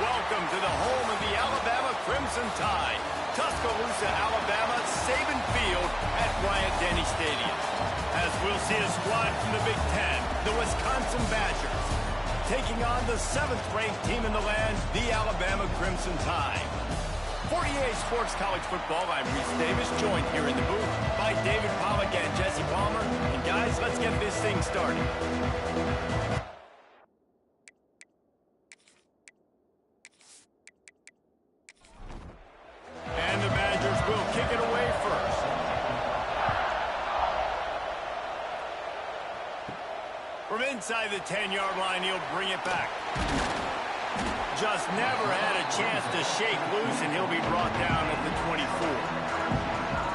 welcome to the home of the Alabama Crimson Tide, Tuscaloosa, Alabama, Saban Field at Bryant-Denny Stadium. As we'll see a squad from the Big Ten, the Wisconsin Badgers, taking on the 7th-ranked team in the land, the Alabama Crimson Tide. For EA Sports College Football, I'm Reese Davis, joined here in the booth by David Pollack and Jesse Palmer. And guys, let's get this thing started. And the Badgers will kick it away first. From inside the 10-yard line, he'll bring it back. Just never had a chance to shake loose, and he'll be brought down at the 24.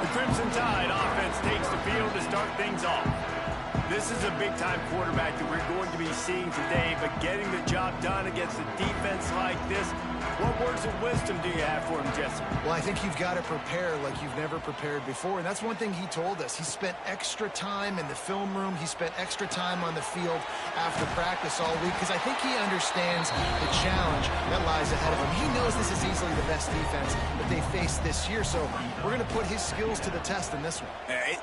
The Crimson Tide offense takes the field to start things off. This is a big-time quarterback that we're going to be seeing today, but getting the job done against a defense like this, what words of wisdom do you have for him, Jesse? Well, I think you've got to prepare like you've never prepared before, and that's one thing he told us. He spent extra time in the film room. He spent extra time on the field after practice all week because I think he understands the challenge that lies ahead of him. He knows this is easily the best defense that they face this year, so we're going to put his skills to the test in this one.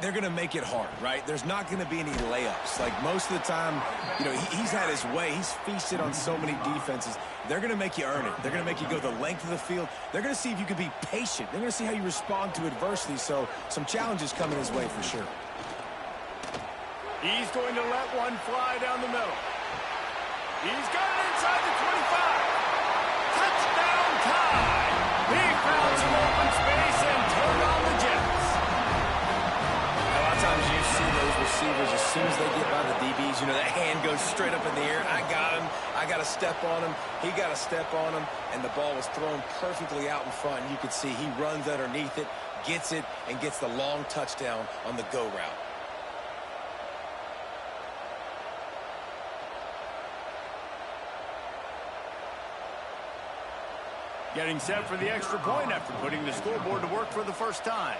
They're going to make it hard, right? There's not going to be any layups. Like most of the time, you know, he's had his way. He's feasted on so many defenses. They're going to make you earn it. They're going to make you go the length of the field. They're going to see if you can be patient. They're going to see how you respond to adversity. So some challenges coming his way for sure. He's going to let one fly down the middle. He's got it inside the 25. Touchdown Tide. He found some open space and turned on the Jets. A lot of times you see those receivers, as soon as they get by the DBs, you know, that hand goes straight up in the air. I got him. I got to step on him. He got to step on him. And the ball was thrown perfectly out in front. And you could see he runs underneath it, gets it, and gets the long touchdown on the go route. Getting set for the extra point after putting the scoreboard to work for the first time.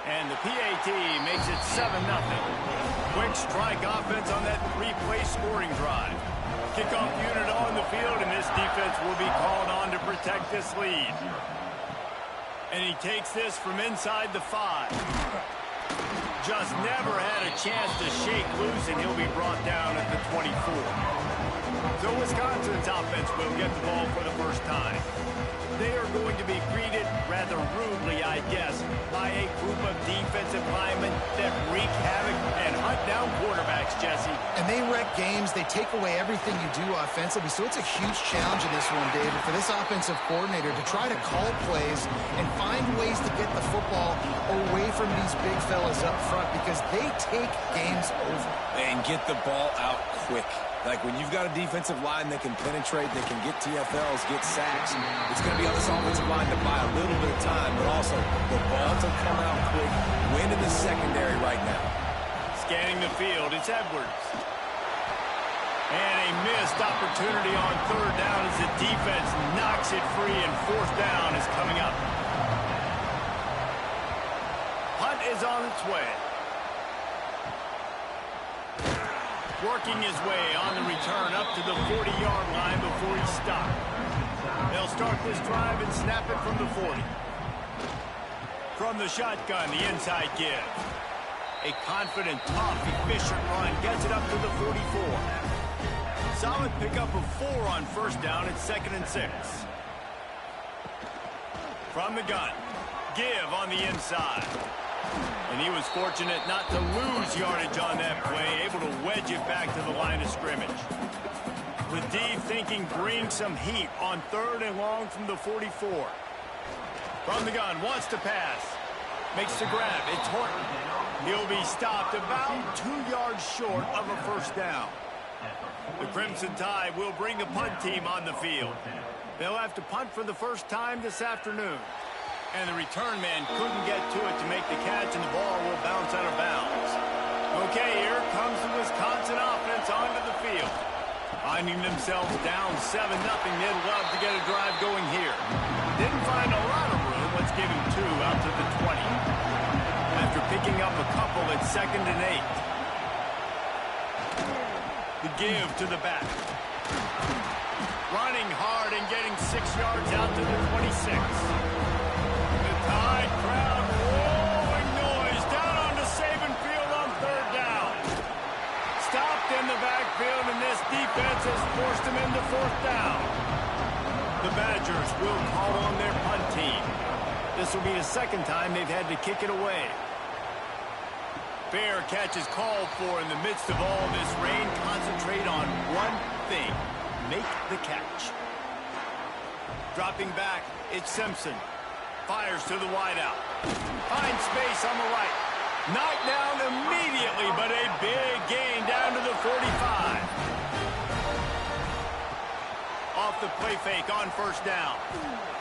And the PAT makes it 7-0. Quick strike offense on that 3-play scoring drive. Kickoff unit on the field, and this defense will be called on to protect this lead. And he takes this from inside the 5. Just never had a chance to shake loose, and he'll be brought down at the 24. So Wisconsin's offense will get the ball for the first time. They are going to be greeted rather rudely, I guess, by a group of defensive linemen that wreak havoc and hunt down quarterbacks, Jesse. And they wreck games. They take away everything you do offensively. So it's a huge challenge in this one, David, for this offensive coordinator to try to call plays and find ways to get the football away from these big fellas up front because they take games over. And get the ball out quick. Like when you've got a defensive line that can penetrate, that can get TFLs, get sacks, it's going to be on this offensive line to buy a little bit of time, but also the ball to come out quick, win in the secondary right now. Scanning the field, it's Edwards. And a missed opportunity on third down as the defense knocks it free, and fourth down is coming up. Punt is on its way. Working his way on the return up to the 40-yard line before he stopped. They'll start this drive and snap it from the 40. From the shotgun, the inside give. A confident, tough, efficient run gets it up to the 44. Solid pickup of 4 on first down at 2nd and 6. From the gun, give on the inside. And he was fortunate not to lose yardage on that play, able to wedge it back to the line of scrimmage. With D thinking bring some heat on 3rd and long from the 44. From the gun, wants to pass. Makes the grab, it's Horton. He'll be stopped about 2 yards short of a first down. The Crimson Tide will bring the punt team on the field. They'll have to punt for the first time this afternoon. And the return man couldn't get to it to make the catch, and the ball will bounce out of bounds. Okay, here comes the Wisconsin offense onto the field. Finding themselves down 7-0, they'd love to get a drive going here. Didn't find a lot of room. Let's give him 2 out to the 20. After picking up a couple at 2nd and 8. The give to the back. Running hard and getting 6 yards out to the 26. The Tide crowd rolling noise down onto Saban Field on 3rd down. Stopped in the backfield, and this defense has forced him into 4th down. The Badgers will call on their punt team. This will be the 2nd time they've had to kick it away. Fair catch is called for in the midst of all this rain. Concentrate on one thing. Make the catch. Dropping back, it's Simpson. Fires to the wideout. Finds space on the right. Knocked down immediately, but a big gain down to the 45. Off the play fake on 1st down.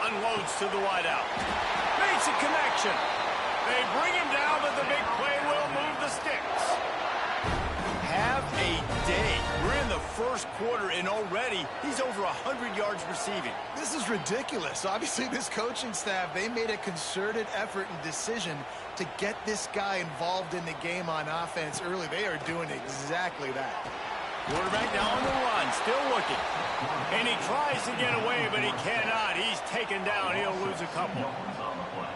Unloads to the wideout. Makes a connection. They bring him down, but the big play will move the sticks. Have a day. We're in the 1st quarter, and already he's over 100 yards receiving. This is ridiculous. Obviously, this coaching staff, they made a concerted effort and decision to get this guy involved in the game on offense early. They are doing exactly that. Quarterback now on the run, still looking. And he tries to get away, but he cannot. He's taken down. He'll lose a couple.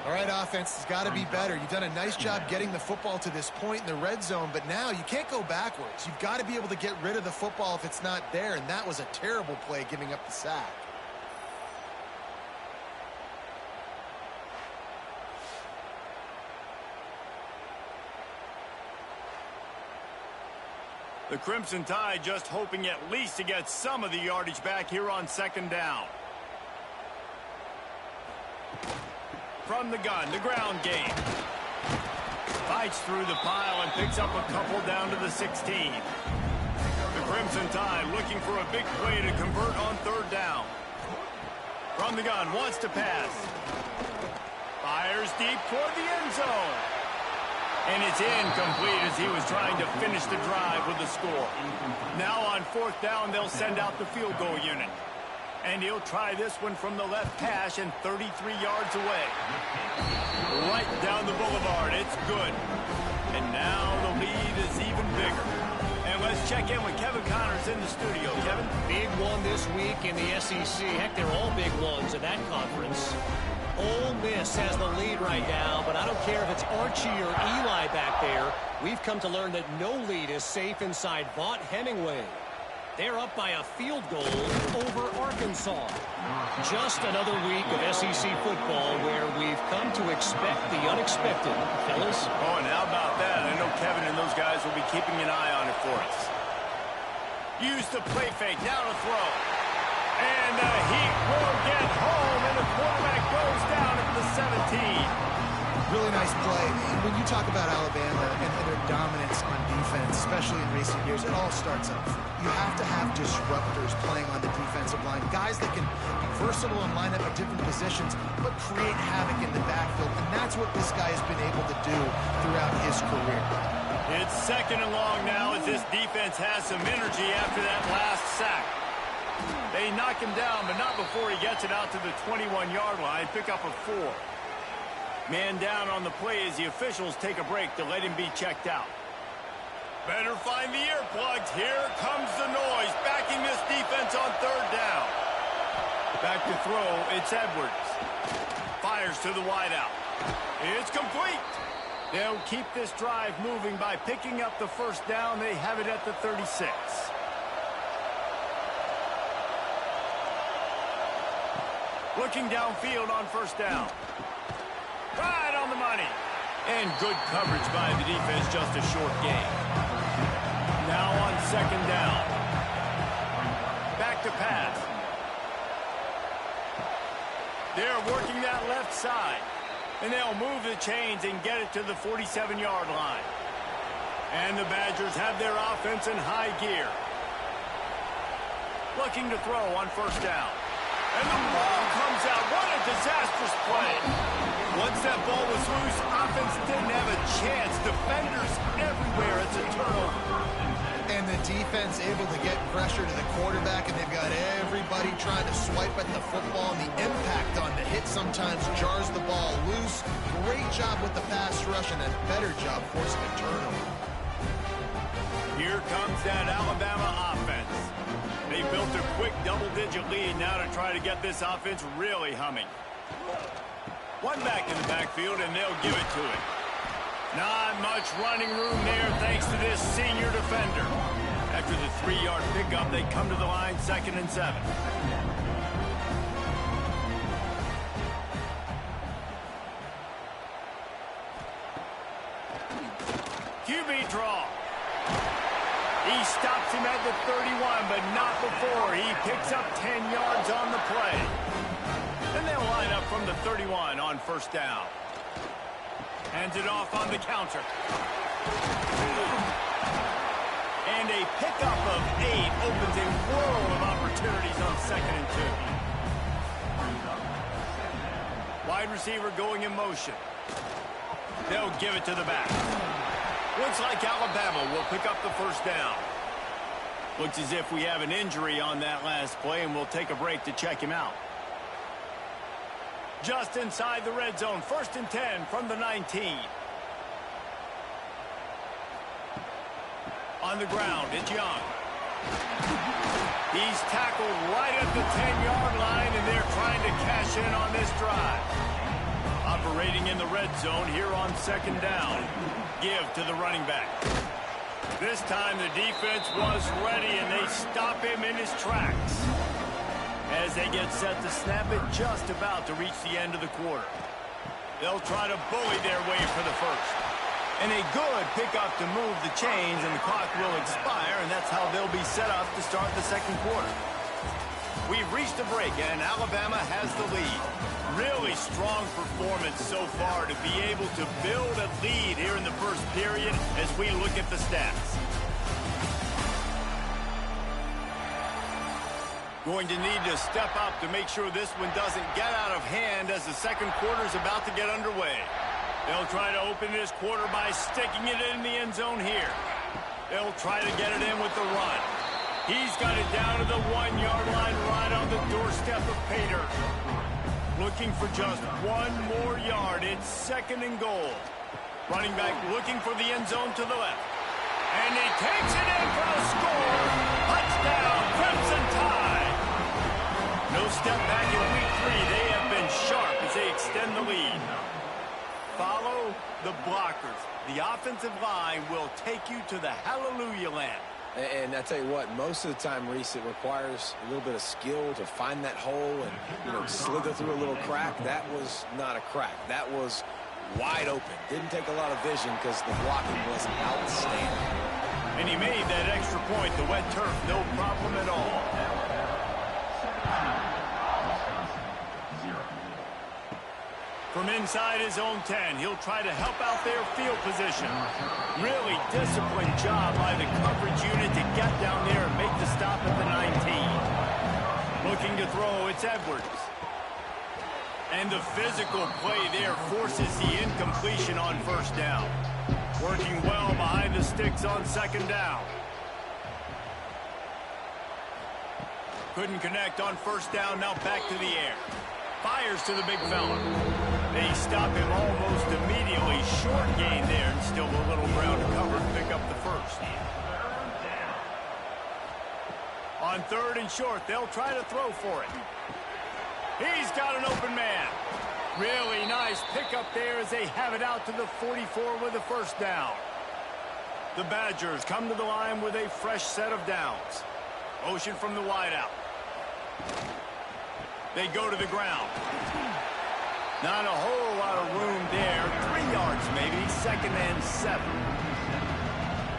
All right, offense has got to be better. You've done a nice job getting the football to this point in the red zone, but now you can't go backwards. You've got to be able to get rid of the football if it's not there, and that was a terrible play giving up the sack. The Crimson Tide just hoping at least to get some of the yardage back here on 2nd down. From the gun, the ground game. Fights through the pile and picks up a couple down to the 16. The Crimson Tide looking for a big play to convert on 3rd down. From the gun, wants to pass. Fires deep toward the end zone. And it's incomplete as he was trying to finish the drive with the score. Now on 4th down, they'll send out the field goal unit. And he'll try this one from the left hash and 33 yards away. Right down the boulevard. It's good. And now the lead is even bigger. And let's check in with Kevin Connors in the studio. Kevin? Big one this week in the SEC. Heck, they're all big ones in that conference. Ole Miss has the lead right now, but I don't care if it's Archie or Eli back there. We've come to learn that no lead is safe inside Vaught Hemingway. They're up by a field goal over Arkansas. Just another week of SEC football where we've come to expect the unexpected, fellas. Oh, and how about that? I know Kevin and those guys will be keeping an eye on it for us. Use the play fake, now to throw. And the heat will get home, and the quarterback goes down at the 17. Really nice play. When you talk about Alabama and their dominance on defense, especially in recent years, it all starts up. You have to have disruptors playing on the defensive line, guys that can be versatile and line up at different positions, but create havoc in the backfield, and that's what this guy has been able to do throughout his career. It's 2nd and long now as this defense has some energy after that last sack. They knock him down, but not before he gets it out to the 21-yard line. Pick up a 4. Man down on the play as the officials take a break to let him be checked out. Better find the earplugs. Here comes the noise, backing this defense on 3rd down. Back to throw, it's Edwards. Fires to the wideout. It's complete. They'll keep this drive moving by picking up the 1st down. They have it at the 36. Looking downfield on 1st down. Right on the money. And good coverage by the defense, just a short gain. Now on 2nd down. Back to pass. They're working that left side. And they'll move the chains and get it to the 47-yard line. And the Badgers have their offense in high gear. Looking to throw on 1st down. And the ball comes out. What a disastrous play. Once that ball was loose, offense didn't have a chance. Defenders everywhere. It's a turnover. And the defense able to get pressure to the quarterback, and they've got everybody trying to swipe at the football, and the impact on the hit sometimes jars the ball loose. Great job with the pass rush, and a better job forcing a turnover. Here comes that Alabama offense. They built a quick double-digit lead now to try to get this offense really humming. One back in the backfield, and they'll give it to him. Not much running room there thanks to this senior defender. After the 3-yard pickup, they come to the line 2nd and 7. QB draw. He stops him at the 31, but not before. He picks up 10 yards on the play. And they'll line up from the 31 on 1st down. Hands it off on the counter. And a pickup of 8 opens a world of opportunities on 2nd and 2. Wide receiver going in motion. They'll give it to the back. Looks like Alabama will pick up the 1st down. Looks as if we have an injury on that last play, and we'll take a break to check him out. Just inside the red zone, 1st and 10 from the 19. On the ground, it's Young. He's tackled right at the 10-yard line, and they're trying to cash in on this drive. Operating in the red zone here on 2nd down. Give to the running back. This time the defense was ready, and they stop him in his tracks as they get set to snap it just about to reach the end of the quarter. They'll try to bully their way for the 1st. And a good pickup to move the chains, and the clock will expire, and that's how they'll be set up to start the 2nd quarter. We've reached a break, and Alabama has the lead. Really strong performance so far to be able to build a lead here in the 1st period as we look at the stats. Going to need to step up to make sure this one doesn't get out of hand as the 2nd quarter is about to get underway. They'll try to open this quarter by sticking it in the end zone here. They'll try to get it in with the run. He's got it down to the 1-yard line right on the doorstep of Pater. Looking for just 1 more yard. It's 2nd and goal. Running back looking for the end zone to the left. And he takes it in for the score. Touchdown, Crimson Tide. No step back in week 3. They have been sharp as they extend the lead. Follow the blockers. The offensive line will take you to the hallelujah land. And I tell you what, most of the time, Reese, it requires a little bit of skill to find that hole and, slither through a little crack. That was not a crack. That was wide open. Didn't take a lot of vision because the blocking was outstanding. And he made that extra point. The wet turf, no problem at all. From inside his own 10, he'll try to help out their field position. Really disciplined job by the coverage unit to get down there and make the stop at the 19. Looking to throw, it's Edwards. And the physical play there forces the incompletion on 1st down. Working well behind the sticks on 2nd down. Couldn't connect on 1st down, now back to the air. Fires to the big fella. They stop him almost immediately. Short gain there, and still a little ground to cover to pick up the 1st. On 3rd and short, they'll try to throw for it. He's got an open man. Really nice pickup there as they have it out to the 44 with the 1st down. The Badgers come to the line with a fresh set of downs. Motion from the wideout. They go to the ground. Not a whole lot of room there. 3 yards maybe. 2nd and 7.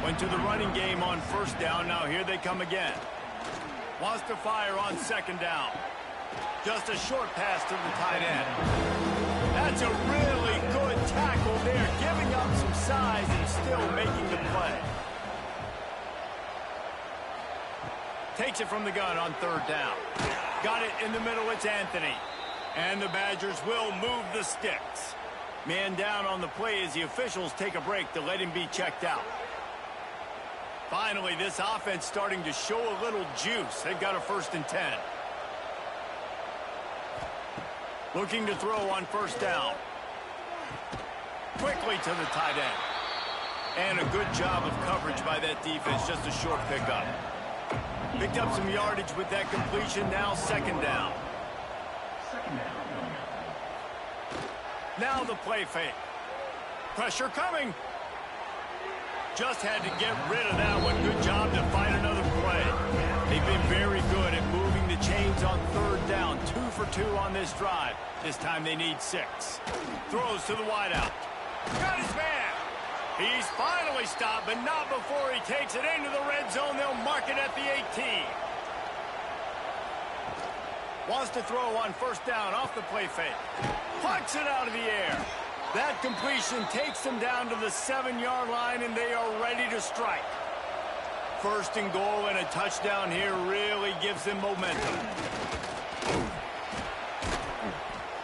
Went to the running game on 1st down. Now here they come again. Wants to fire on 2nd down. Just a short pass to the tight end. That's a really good tackle there. Giving up some size and still making the play. Takes it from the gun on 3rd down. Got it in the middle. It's Anthony. And the Badgers will move the sticks. Man down on the play as the officials take a break to let him be checked out. Finally, this offense starting to show a little juice. They've got a 1st and 10. Looking to throw on 1st down. Quickly to the tight end. And a good job of coverage by that defense. Just a short pickup. Picked up some yardage with that completion. Now second down. Now the play fake. Pressure coming. Just had to get rid of that one. Good job to find another play. They've been very good at moving the chains on third down. 2 for 2 on this drive. This time they need 6. Throws to the wideout. Got his man. He's finally stopped, but not before he takes it into the red zone. They'll mark it at the 18. Wants to throw on first down off the play fake. Plucks it out of the air. That completion takes them down to the 7-yard line, and they are ready to strike. First and goal and a touchdown here really gives them momentum.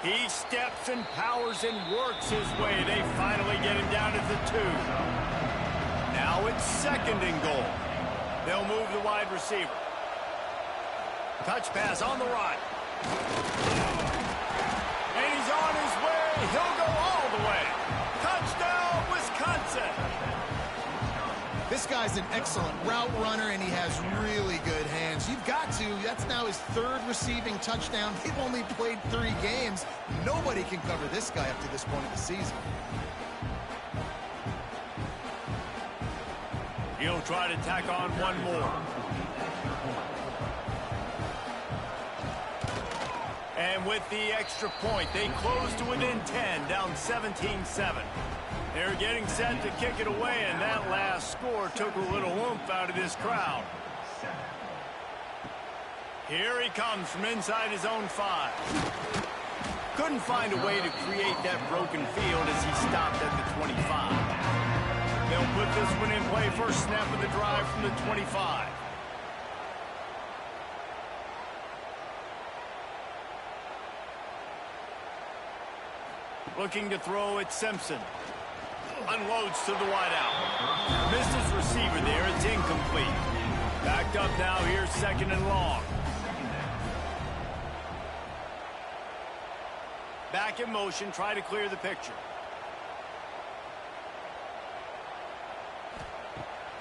He steps and powers and works his way. They finally get him down at the 2. Now it's second and goal. They'll move the wide receiver. Touch pass on the right. And he's on his way. He'll go all the way. Touchdown, Wisconsin. This guy's an excellent route runner, and he has really good hands. You've got to. That's now his 3rd receiving touchdown. They've only played 3 games. Nobody can cover this guy up to this point of the season. He'll try to tack on one more. And with the extra point, they close to within 10, down 17-7. They're getting set to kick it away, and that last score took a little oomph out of this crowd. Here he comes from inside his own 5. Couldn't find a way to create that broken field as he stopped at the 25. They'll put this one in play first snap of the drive from the 25. Looking to throw at Simpson. Unloads to the wideout. Missed his receiver there. It's incomplete. Backed up now. Here's second and long. Back in motion. Try to clear the picture.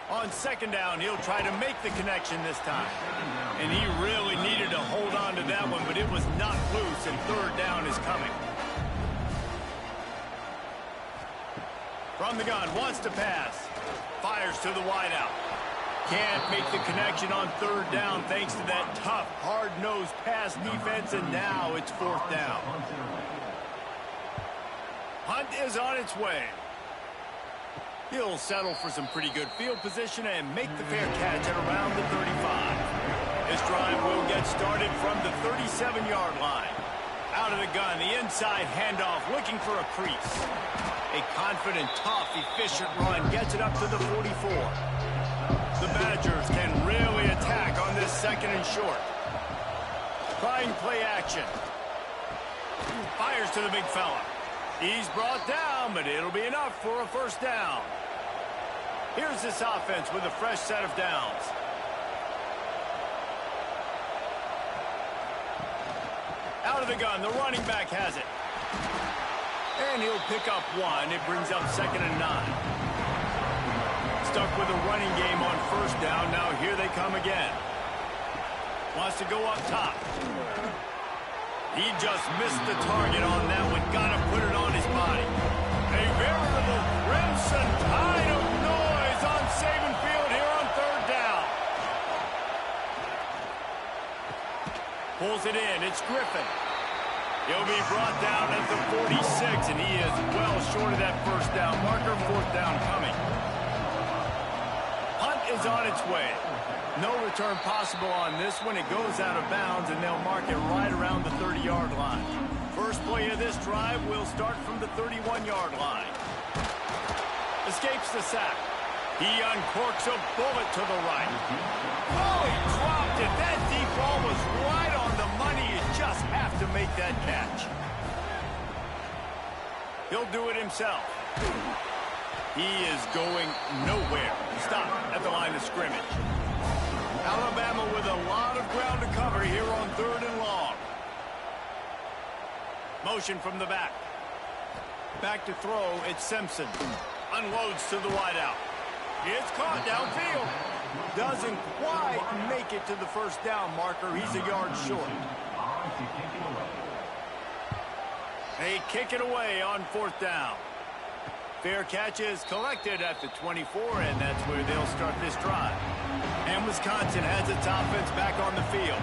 On second down, he'll try to make the connection this time. And he really needed to hold on to that one, but it was not loose, and third down is coming. From the gun, wants to pass. Fires to the wideout. Can't make the connection on third down thanks to that tough, hard-nosed pass defense, and now it's fourth down. Hunt is on its way. He'll settle for some pretty good field position and make the fair catch at around the 35. This drive will get started from the 37-yard line. Out of the gun, the inside handoff, looking for a crease. A confident, tough, efficient run gets it up to the 44. The Badgers can really attack on this second and short. Trying play action. Fires to the big fella. He's brought down, but it'll be enough for a first down. Here's this offense with a fresh set of downs. Out of the gun, the running back has it. And he'll pick up one. It brings up second and 9. Stuck with a running game on first down. Now here they come again. Wants to go up top. He just missed the target on that one. Got to put it on his body. A veritable crimson tide of noise on Saban Field here on third down. Pulls it in. It's Griffin. He'll be brought down at the 46, and he is well short of that first down marker. Fourth down coming. Hunt is on its way. No return possible on this one. It goes out of bounds, and they'll mark it right around the 30-yard line. First play of this drive will start from the 31-yard line. Escapes the sack. He uncorks a bullet to the right. Oh, he dropped it. That deep ball was right on the money. You just have to make that catch. He'll do it himself. He is going nowhere. Stop at the line of scrimmage. Alabama with a lot of ground to cover here on third and long. Motion from the back. Back to throw, it's Simpson. Unloads to the wideout. It's caught downfield. Doesn't quite make it to the first down marker. He's a yard short. They kick it away on fourth down. Fair catch is collected at the 24, and that's where they'll start this drive. And Wisconsin has its offense back on the field.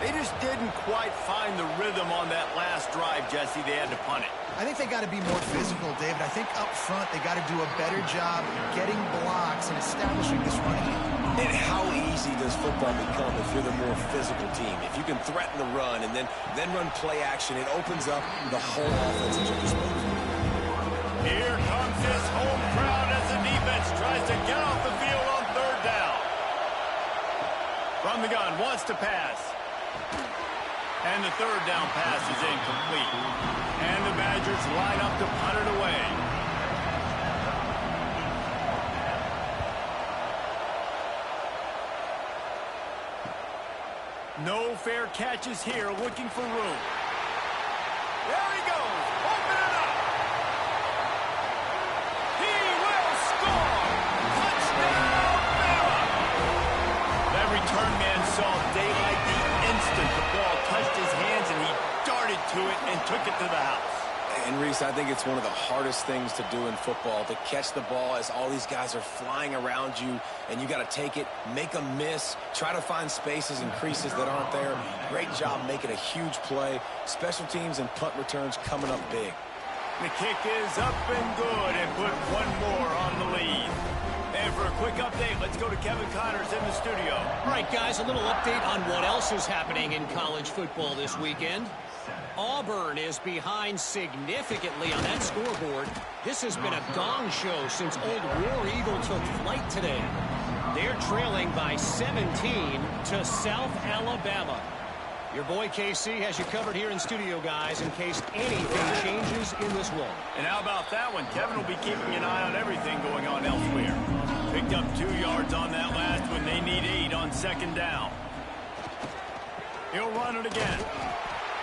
They just didn't quite find the rhythm on that last drive, Jesse. They had to punt it. I think they got to be more physical, David. I think up front they got to do a better job getting blocks and establishing this running game. And how easy does football become if you're the more physical team? If you can threaten the run and then run play action, it opens up the whole offense at your disposal. Here comes this home crowd as the defense tries to get off the field on third down. From the gun, wants to pass. And the third down pass is incomplete. And the Badgers line up to punt it away. No fair catches here, looking for room. There he goes, open it up. He will score. Touchdown, Bama. That return man saw daylight the instant the ball touched his hands, and he darted to it and took it to the house. And, Reese, I think it's one of the hardest things to do in football, to catch the ball as all these guys are flying around you, and you got to take it, make them miss, try to find spaces and creases that aren't there. Great job making a huge play. Special teams and punt returns coming up big. The kick is up and good, and put one more on the lead. And for a quick update, let's go to Kevin Connors in the studio. All right, guys, a little update on what else is happening in college football this weekend. Auburn is behind significantly on that scoreboard. This has been a gong show since old War Eagle took flight today. They're trailing by 17 to South Alabama. Your boy KC has you covered here in studio, guys, in case anything changes in this one. And how about that one? Kevin will be keeping an eye on everything going on elsewhere. Picked up 2 yards on that last one. They need 8 on second down. He'll run it again.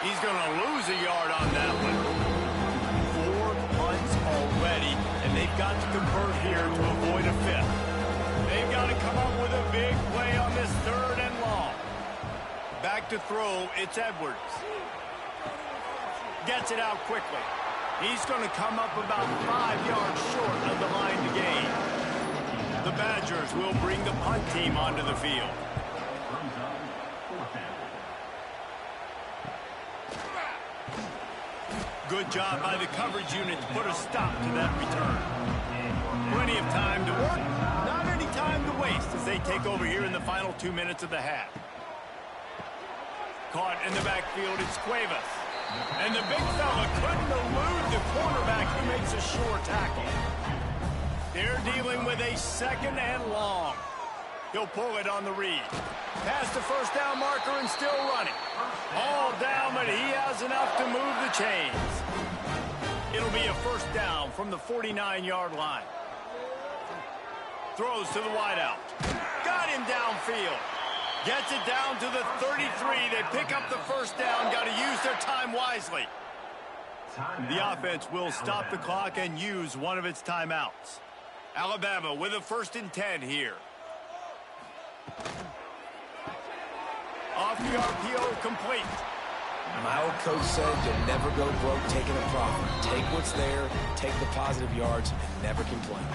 He's going to lose a yard on that one. 4 punts already, and they've got to convert here to avoid a 5th. They've got to come up with a big play on this 3rd and long. Back to throw, it's Edwards. Gets it out quickly. He's going to come up about 5 yards short of the line to gain. The Badgers will bring the punt team onto the field. Good job by the coverage unit to put a stop to that return. Plenty of time to work, not any time to waste as they take over here in the final 2 minutes of the half. Caught in the backfield, it's Cuevas. And the big fella couldn't elude the cornerback who makes a sure tackle. They're dealing with a 2nd and long. He'll pull it on the read. Past the first down marker and still running. All down, but he has enough to move the chains. It'll be a first down from the 49-yard line. Throws to the wideout. Got him downfield. Gets it down to the 33. They pick up the first down. Got to use their time wisely. The offense will stop the clock and use one of its timeouts. Alabama with a 1st and 10 here. Off the RPO, complete. My old coach said you'll never go broke taking a profit. Take what's there, take the positive yards, and never complain.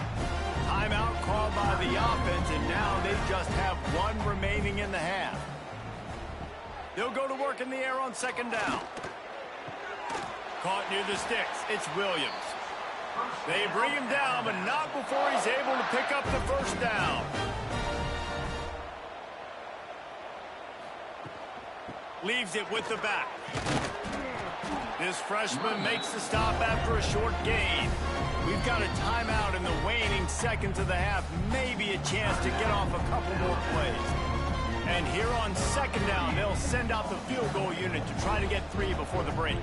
Timeout called by the offense, and now they just have 1 remaining in the half. They'll go to work in the air on 2nd down. Caught near the sticks. It's Williams. They bring him down, but not before he's able to pick up the first down. Leaves it with the back. This freshman makes the stop after a short gain. We've got a timeout in the waning seconds of the half. Maybe a chance to get off a couple more plays. And here on 2nd down, they'll send out the field goal unit to try to get 3 before the break.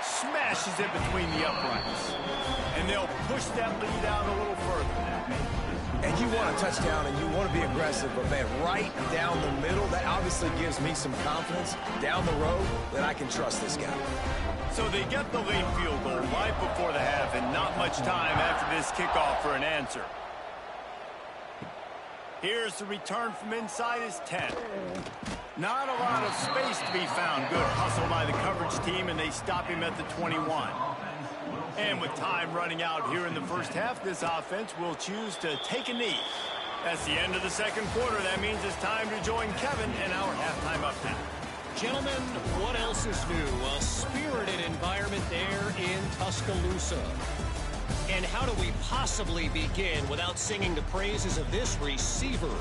Smashes it between the uprights. And they'll push that lead out a little further. And you want a touchdown and you want to be aggressive, but, man, right down the middle, that obviously gives me some confidence down the road that I can trust this guy. So they get the late field goal right before the half, and not much time after this kickoff for an answer. Here's the return from inside his 10. Not a lot of space to be found. Good hustle by the coverage team, and they stop him at the 21. And with time running out here in the first half, this offense will choose to take a knee. That's the end of the second quarter. That means it's time to join Kevin in our halftime update. Gentlemen, what else is new? A spirited environment there in Tuscaloosa. And how do we possibly begin without singing the praises of this receiver?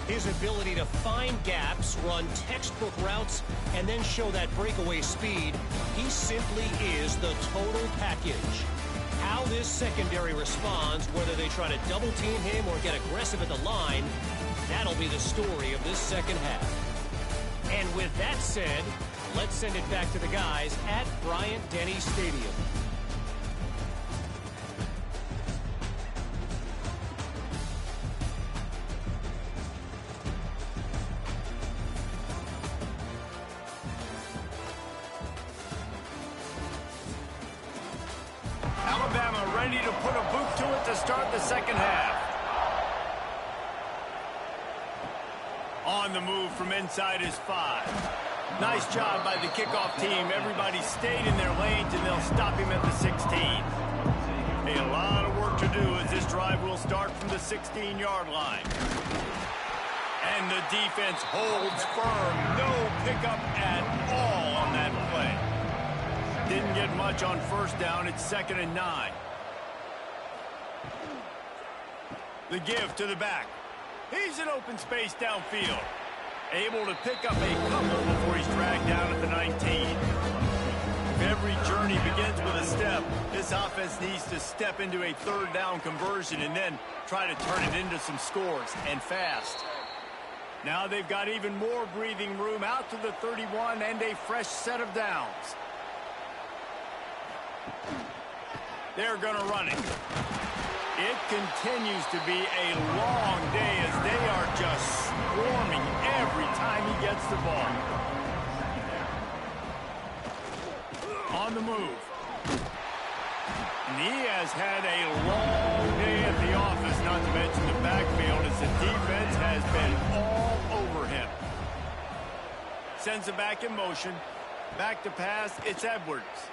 His ability to find gaps, run textbook routes, and then show that breakaway speed. He simply is the total package. How this secondary responds, whether they try to double team him or get aggressive at the line, that'll be the story of this second half. And with that said, let's send it back to the guys at Bryant-Denny Stadium. Alabama ready to put a boot to it to start the second half. On the move from inside his 5. Nice job by the kickoff team. Everybody stayed in their lanes, and they'll stop him at the 16. A lot of work to do as this drive will start from the 16-yard line. And the defense holds firm. No pickup at all on that play. Didn't get much on first down. It's 2nd and 9. The give to the back. He's in open space downfield. Able to pick up a couple before he's dragged down at the 19. If every journey begins with a step, this offense needs to step into a third down conversion and then try to turn it into some scores, and fast. Now they've got even more breathing room out to the 31 and a fresh set of downs. They're going to run it. It continues to be a long day as they are just swarming every time he gets the ball. On the move. And he has had a long day at the office, not to mention the backfield, as the defense has been all over him. Sends it back in motion. Back to pass. It's Edwards.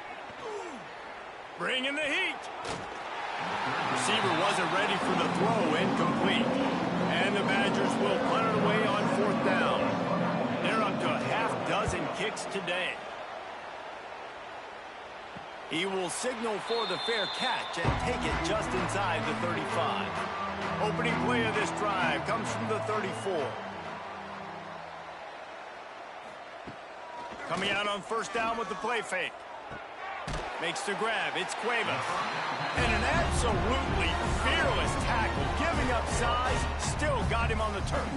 Bringing the heat. Receiver wasn't ready for the throw, incomplete. And the Badgers will punt it away on 4th down. They're up to a half-dozen kicks today. He will signal for the fair catch and take it just inside the 35. Opening play of this drive comes from the 34. Coming out on 1st down with the play fake. Makes the grab. It's Cuevas. And an absolutely fearless tackle. Giving up size. Still got him on the turf.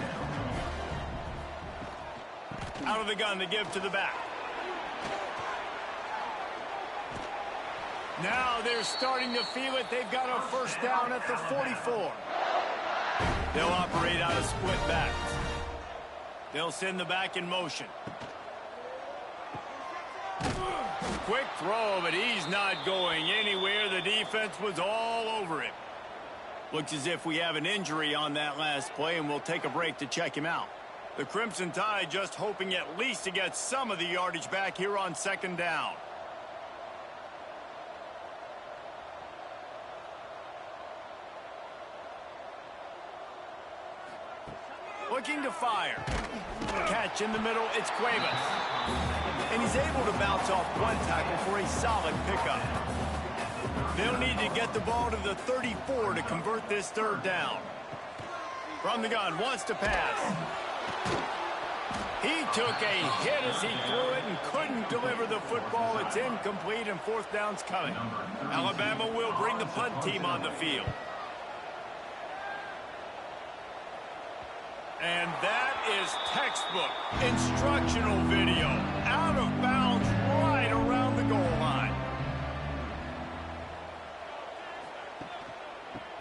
Out of the gun to give to the back. Now they're starting to feel it. They've got a 1st down at the 44. They'll operate out of split backs. They'll send the back in motion. Quick throw, but he's not going anywhere. The defense was all over him. Looks as if we have an injury on that last play, and we'll take a break to check him out. The Crimson Tide just hoping at least to get some of the yardage back here on 2nd down. Looking to fire. Catch in the middle, it's Cuevas. And he's able to bounce off one tackle for a solid pickup. They'll need to get the ball to the 34 to convert this 3rd down. From the gun, wants to pass. He took a hit as he threw it and couldn't deliver the football. It's incomplete, and 4th down's coming. Alabama will bring the punt team on the field. And that is textbook instructional video. Out of bounds right around the goal line.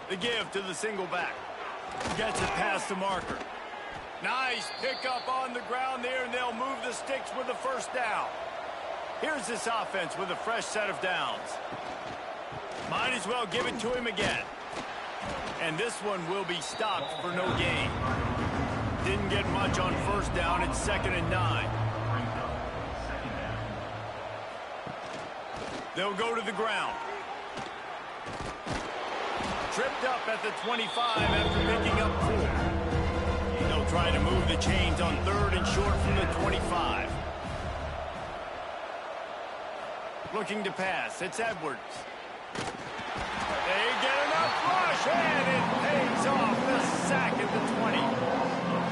The give to the single back. Gets it past the marker. Nice pickup on the ground there, and they'll move the sticks with the 1st down. Here's this offense with a fresh set of downs. Might as well give it to him again. And this one will be stopped for no gain. Didn't get much on first down. It's 2nd and 9. They'll go to the ground. Tripped up at the 25 after picking up 4. They'll try to move the chains on 3rd and short from the 25. Looking to pass. It's Edwards. They get enough rush, and it pays off. The sack at the 20.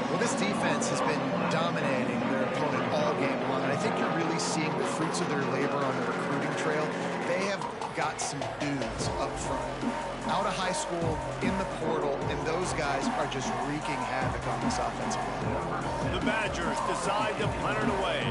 Well, this defense has been dominating their opponent all game long, and I think you're really seeing the fruits of their labor on the recruiting trail. They have got some dudes up front, out of high school, in the portal, and those guys are just wreaking havoc on this offensive line. The Badgers decide to punt it away.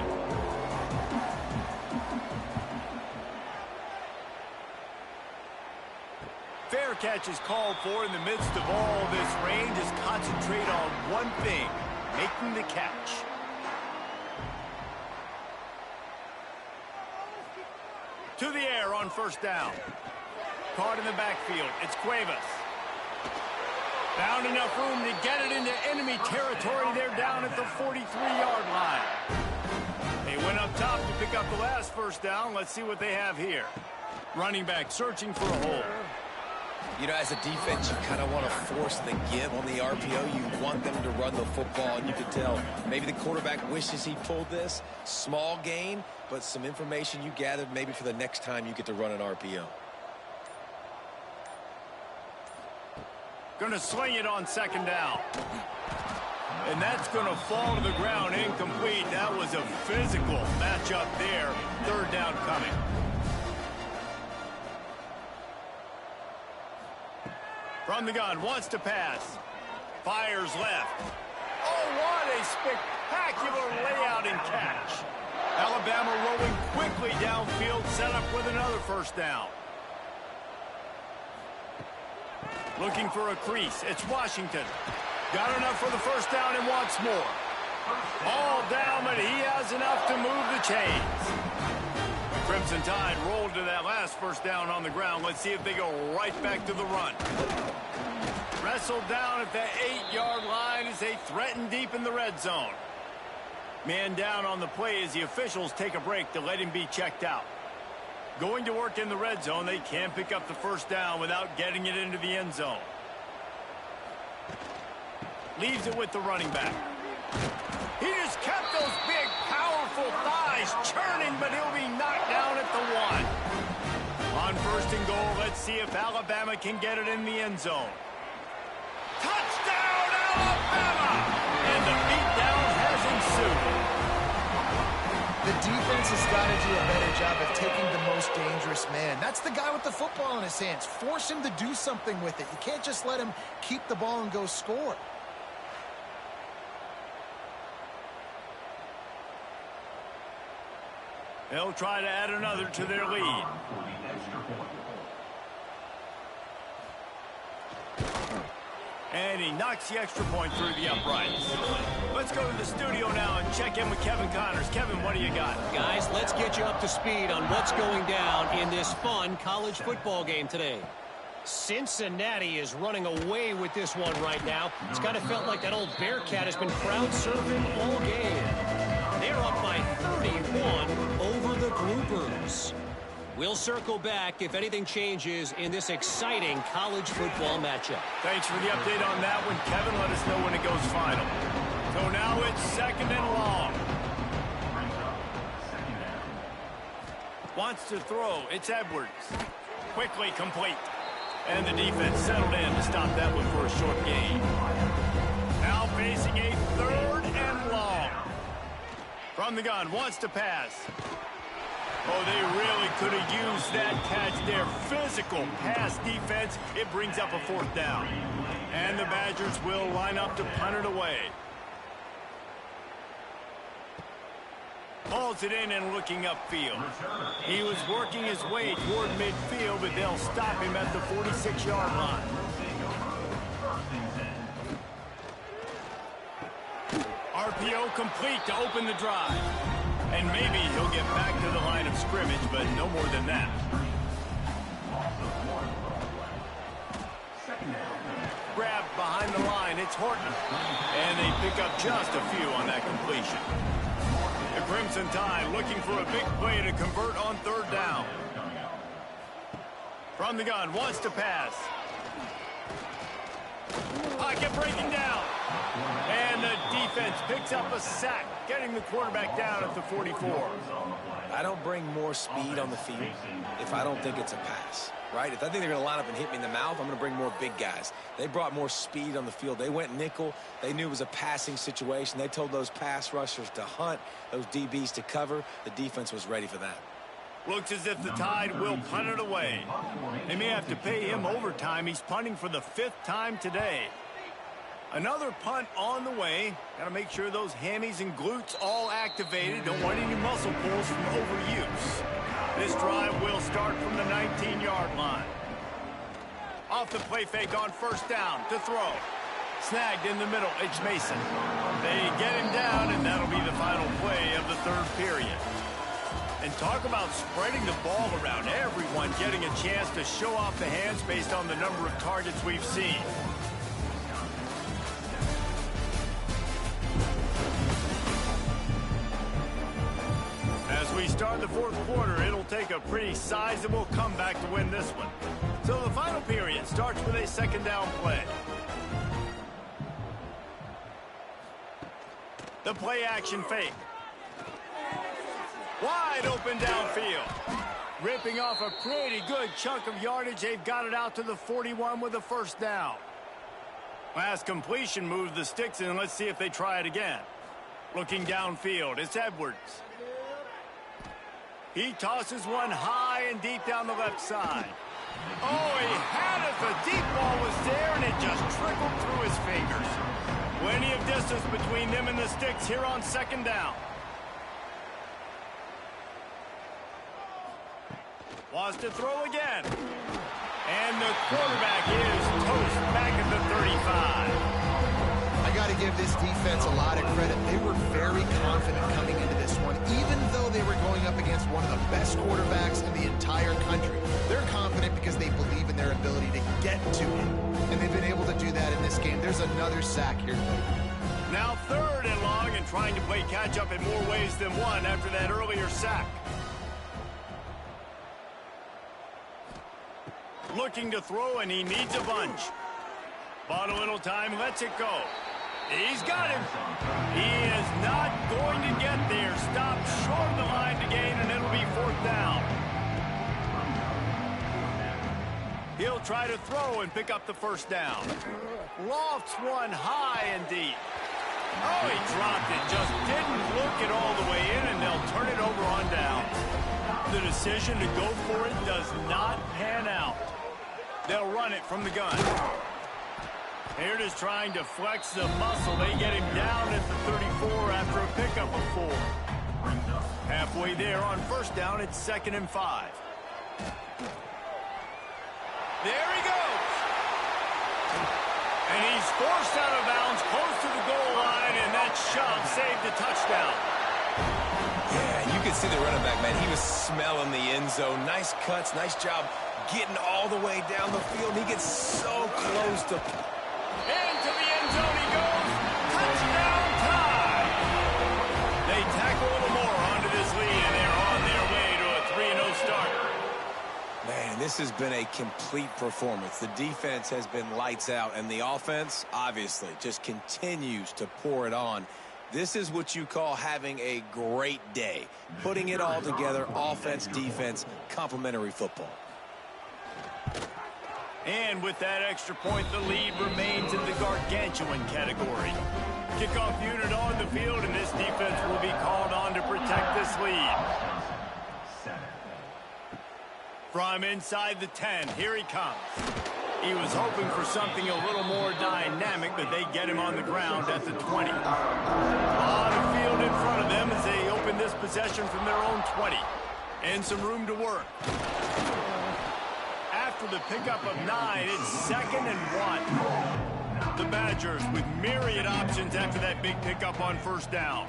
Fair catch is called for. In the midst of all this rain, just concentrate on one thing, making the catch. To the air on first down. Caught in the backfield. It's Cuevas. Found enough room to get it into enemy territory. They're down at the 43-yard line. They went up top to pick up the last first down. Let's see what they have here. Running back searching for a hole. You know, as a defense, you kind of want to force the give on the RPO. You want them to run the football, and you can tell maybe the quarterback wishes he pulled this. Small gain, but some information you gathered maybe for the next time you get to run an RPO. Going to sling it on 2nd down. And that's going to fall to the ground incomplete. That was a physical matchup there. 3rd down coming. From the gun, wants to pass. Fires left. Oh, what a spectacular layout and catch. Alabama rolling quickly downfield, set up with another first down. Looking for a crease. It's Washington. Got enough for the first down and wants more. All down, but he has enough to move the chains. Crimson Tide rolled to that last first down on the ground. Let's see if they go right back to the run. Wrestled down at the 8-yard line as they threaten deep in the red zone. Man down on the play as the officials take a break to let him be checked out. Going to work in the red zone, they can't pick up the first down without getting it into the end zone. Leaves it with the running back. He just kept those big, powerful thighs churning, but he'll be knocked down at the 1. On 1st and goal, let's see if Alabama can get it in the end zone. Touchdown, Alabama! And the beatdown has ensued. The defense has got to do a better job of taking the most dangerous man. That's the guy with the football in his hands. Force him to do something with it. You can't just let him keep the ball and go score. They'll try to add another to their lead. And he knocks the extra point through the uprights. Let's go to the studio now and check in with Kevin Connors. Kevin, what do you got? Guys, let's get you up to speed on what's going down in this fun college football game today. Cincinnati is running away with this one right now. It's kind of felt like that old Bearcat has been crowd surfing all game. They're up by 31 over the Groupers. We'll circle back if anything changes in this exciting college football matchup. Thanks for the update on that one, Kevin. Let us know when it goes final. So now it's 2nd and long. Wants to throw. It's Edwards. Quickly complete. And the defense settled in to stop that one for a short gain. Now facing a 3rd and long. From the gun, wants to pass. Oh, they really could have used that catch there. Physical pass defense. It brings up a 4th down. And the Badgers will line up to punt it away. Hauls it in and looking upfield. He was working his way toward midfield, but they'll stop him at the 46-yard line. RPO complete to open the drive. And maybe he'll get back to the line of scrimmage, but no more than that. Grab behind the line, it's Horton. And they pick up just a few on that completion. The Crimson Tide looking for a big play to convert on third down. From the gun, wants to pass. Pocket breaking down. And the defense picks up a sack, getting the quarterback down at the 44. I don't bring more speed on the field if I don't think it's a pass, right? If I think they're going to line up and hit me in the mouth, I'm going to bring more big guys. They brought more speed on the field. They went nickel. They knew it was a passing situation. They told those pass rushers to hunt, those DBs to cover. The defense was ready for that. Looks as if the Tide will punt it away. They may have to pay him overtime. He's punting for the 5th time today. Another punt on the way. Got to make sure those hammies and glutes all activated. Don't want any muscle pulls from overuse. This drive will start from the 19-yard line. Off the play fake on first down to throw. Snagged in the middle. It's Mason. They get him down, and that'll be the final play of the 3rd period. And talk about spreading the ball around. Everyone getting a chance to show off the hands based on the number of targets we've seen. As we start the 4th quarter, it'll take a pretty sizable comeback to win this one. So the final period starts with a 2nd down play. The play action fake. Wide open downfield. Ripping off a pretty good chunk of yardage. They've got it out to the 41 with a 1st down. Last completion moved the sticks in. Let's see if they try it again. Looking downfield, it's Edwards. He tosses one high and deep down the left side. Oh, he had it. The deep ball was there, and it just trickled through his fingers. Plenty of distance between them and the sticks here on 2nd down. Wants to throw again. And the quarterback is toast back at the 35. I got to give this defense a lot of credit. They were very confident coming into this one, even though they were going up against one of the best quarterbacks in the entire country. They're confident because they believe in their ability to get to him, and they've been able to do that in this game. There's another sack here. Now 3rd and long, and trying to play catch-up in more ways than one after that earlier sack. Looking to throw, and he needs a bunch. Bought a little time, lets it go. He's got him. He is not going to get there. Stopped short of the line to gain, and it'll be 4th down. He'll try to throw and pick up the 1st down. Lofts one high and deep. Oh, he dropped it. Just didn't look it all the way in, and they'll turn it over on down. The decision to go for it does not pan out. They'll run it from the gun. Here it is trying to flex the muscle. They get him down at the 34 after a pickup of 4. Halfway there on 1st down, it's 2nd and 5. There he goes. And he's forced out of bounds close to the goal line, and that shove saved a touchdown. Yeah, you could see the running back, man. He was smelling the end zone. Nice cuts, nice job getting all the way down the field. He gets so close to... Into the end zone he goes. Touchdown Tide. They tack a little more onto this lead, and they're on their way to a 3-0 start. Man, this has been a complete performance. The defense has been lights out, and the offense, obviously, just continues to pour it on. This is what you call having a great day. Putting it all together, offense, defense, complementary football. And with that extra point, the lead remains in the gargantuan category. Kickoff unit on the field, and this defense will be called on to protect this lead. From inside the 10, here he comes. He was hoping for something a little more dynamic, but they get him on the ground at the 20. A lot of field in front of them as they open this possession from their own 20. And some room to work. After the pickup of 9, it's 2nd and 1. The Badgers with myriad options after that big pickup on 1st down.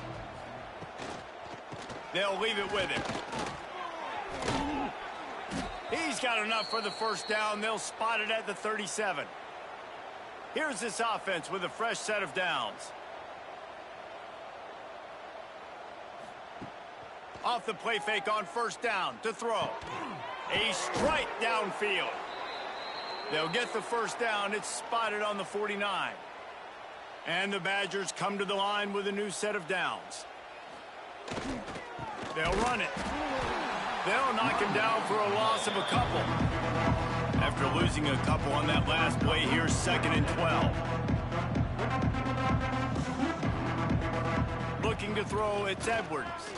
They'll leave it with him. He's got enough for the first down. They'll spot it at the 37. Here's this offense with a fresh set of downs. Off the play fake on first down to throw. A strike downfield. They'll get the first down. It's spotted on the 49. And the Badgers come to the line with a new set of downs. They'll run it. They'll knock him down for a loss of a couple. After losing a couple on that last play, here's 2nd and 12. Looking to throw, it's Edwards.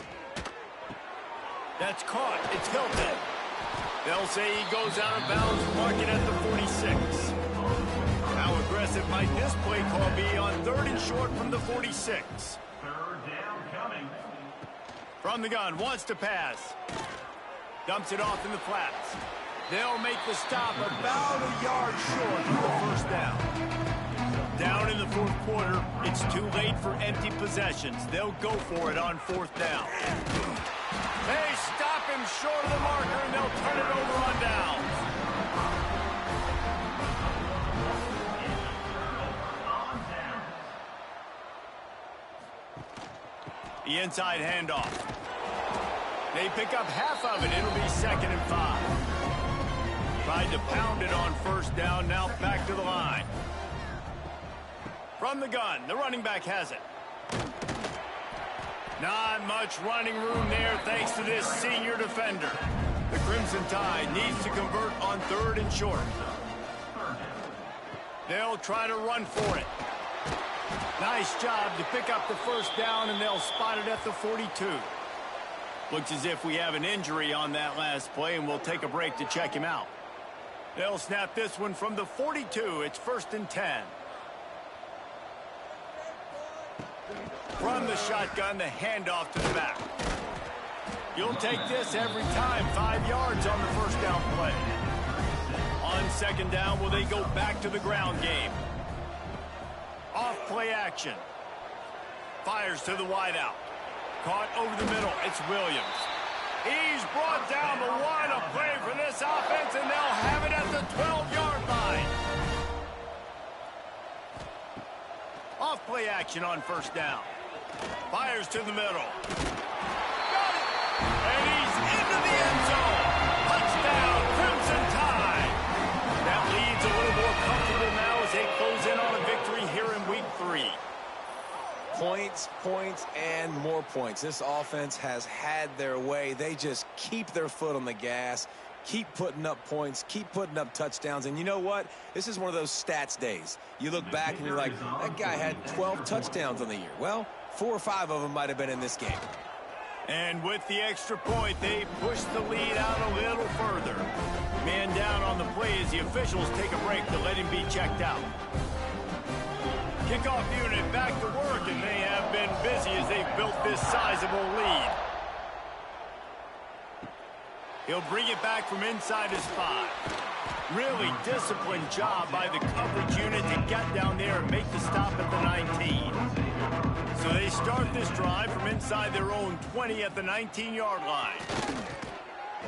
That's caught. It's Hilton. They'll say he goes out of bounds, mark it at the 46. How aggressive might this play call be on 3rd and short from the 46? 3rd down coming. From the gun, wants to pass. Dumps it off in the flats. They'll make the stop about a yard short of the first down. Down in the 4th quarter, it's too late for empty possessions. They'll go for it on 4th down. They stop him short of the marker, and they'll turn it over on downs. The inside handoff. They pick up half of it. It'll be 2nd and 5. Tried to pound it on first down. Now back to the line. From the gun, the running back has it. Not much running room there thanks to this senior defender. The Crimson Tide needs to convert on 3rd and short. They'll try to run for it. Nice job to pick up the first down, and they'll spot it at the 42. Looks as if we have an injury on that last play, and we'll take a break to check him out. They'll snap this one from the 42. It's 1st and 10. From the shotgun, the handoff to the back. You'll take this every time. 5 yards on the first down play. On 2nd down, will they go back to the ground game? Off play action. Fires to the wideout. Caught over the middle. It's Williams. He's brought down the one. A play for this offense, and they'll have it at the 12-yard line. Off play action on first down. Fires to the middle. Got it! And he's into the end zone. Touchdown, Crimson Tide. That lead's a little more comfortable now as they close in on a victory here in week 3. Points, points, and more points. This offense has had their way. They just keep their foot on the gas, keep putting up points, keep putting up touchdowns. And you know what? This is one of those stats days. You look back and you're like, that guy had 12 touchdowns on the year. Well, 4 or 5 of them might have been in this game. And with the extra point, they push the lead out a little further. Man down on the play as the officials take a break to let him be checked out. Kickoff unit back to work, and they have been busy as they've built this sizable lead. He'll bring it back from inside his 5. Really disciplined job by the coverage unit to get down there and make the stop at the 19. So they start this drive from inside their own 20 at the 19-yard line.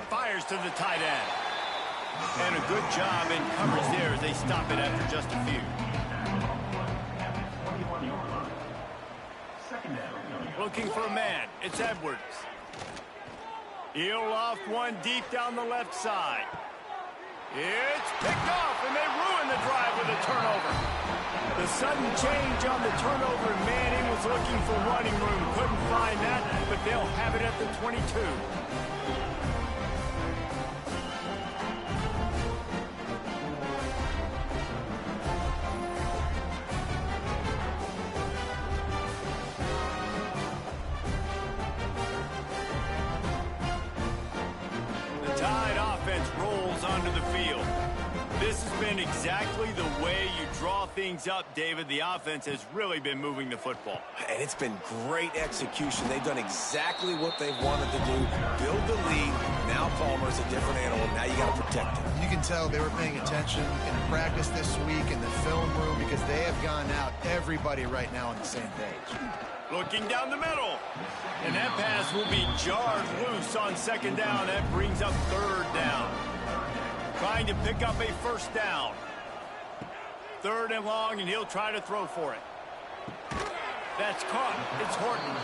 Fires to the tight end. And a good job in coverage there as they stop it after just a few. Looking for a man. It's Edwards. He'll loft one deep down the left side. It's picked off, and they ruin the drive with a turnover. The sudden change on the turnover, and Manning was looking for running room. Couldn't find that, but they'll have it at the 22. Onto the field. This has been exactly the way you draw things up, David. The offense has really been moving the football. And it's been great execution. They've done exactly what they've wanted to do. Build the lead. Now Palmer's a different animal. Now you got to protect him. You can tell they were paying attention in practice this week in the film room because they have gone out, everybody right now on the same page. Looking down the middle. And that pass will be jarred loose on second down. That brings up third down. Trying to pick up a first down. Third and long, and he'll try to throw for it. That's caught. It's Horton.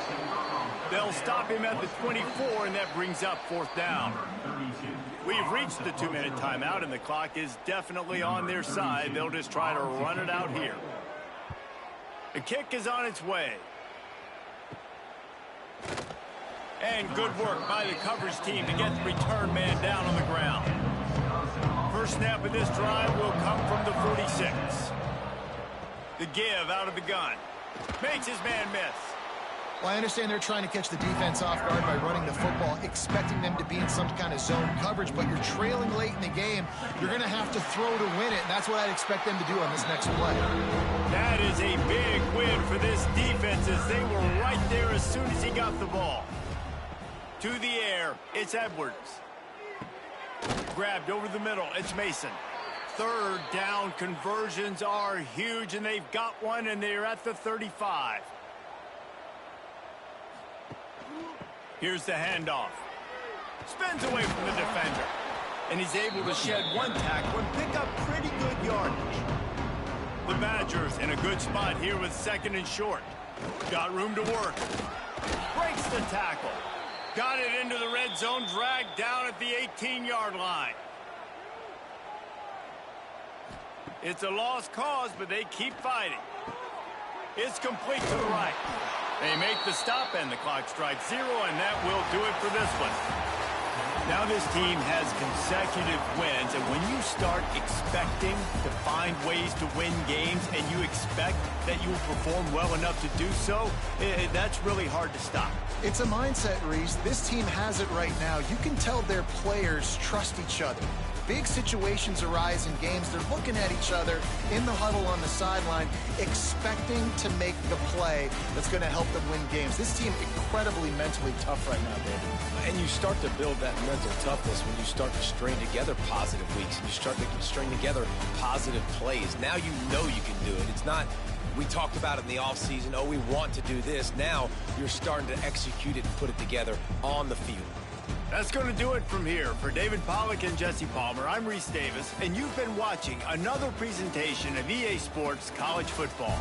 They'll stop him at the 24, and that brings up fourth down. We've reached the 2-minute timeout, and the clock is definitely on their side. They'll just try to run it out here. The kick is on its way. And good work by the coverage team to get the return man down on the ground. First snap of this drive will come from the 46. The give out of the gun. Makes his man miss. Well, I understand they're trying to catch the defense off guard by running the football, expecting them to be in some kind of zone coverage, but you're trailing late in the game. You're going to have to throw to win it, and that's what I'd expect them to do on this next play. That is a big win for this defense as they were right there as soon as he got the ball. To the air, it's Edwards. Grabbed over the middle, it's Mason. Third down conversions are huge, and they've got one, and they're at the 35. Here's the handoff. Spins away from the defender. And he's able to shed one tackle and pick up pretty good yardage. The Badgers in a good spot here with second and short. Got room to work. Breaks the tackle. Got it into the red zone, dragged down at the 18-yard line. It's a lost cause, but they keep fighting. It's complete to the right. They make the stop, and the clock strikes 0, and that will do it for this one. Now this team has consecutive wins, and when you start expecting to find ways to win games and you expect that you will perform well enough to do so, that's really hard to stop. It's a mindset, Reese. This team has it right now. You can tell their players trust each other. Big situations arise in games. They're looking at each other in the huddle on the sideline, expecting to make the play that's going to help them win games. This team incredibly mentally tough right now, David. And you start to build that mental toughness when you start to string together positive weeks and you start to string together positive plays. Now you know you can do it. It's not, we talked about it in the offseason, oh, we want to do this. Now you're starting to execute it and put it together on the field. That's going to do it from here. For David Pollack and Jesse Palmer, I'm Reese Davis, and you've been watching another presentation of EA Sports College Football.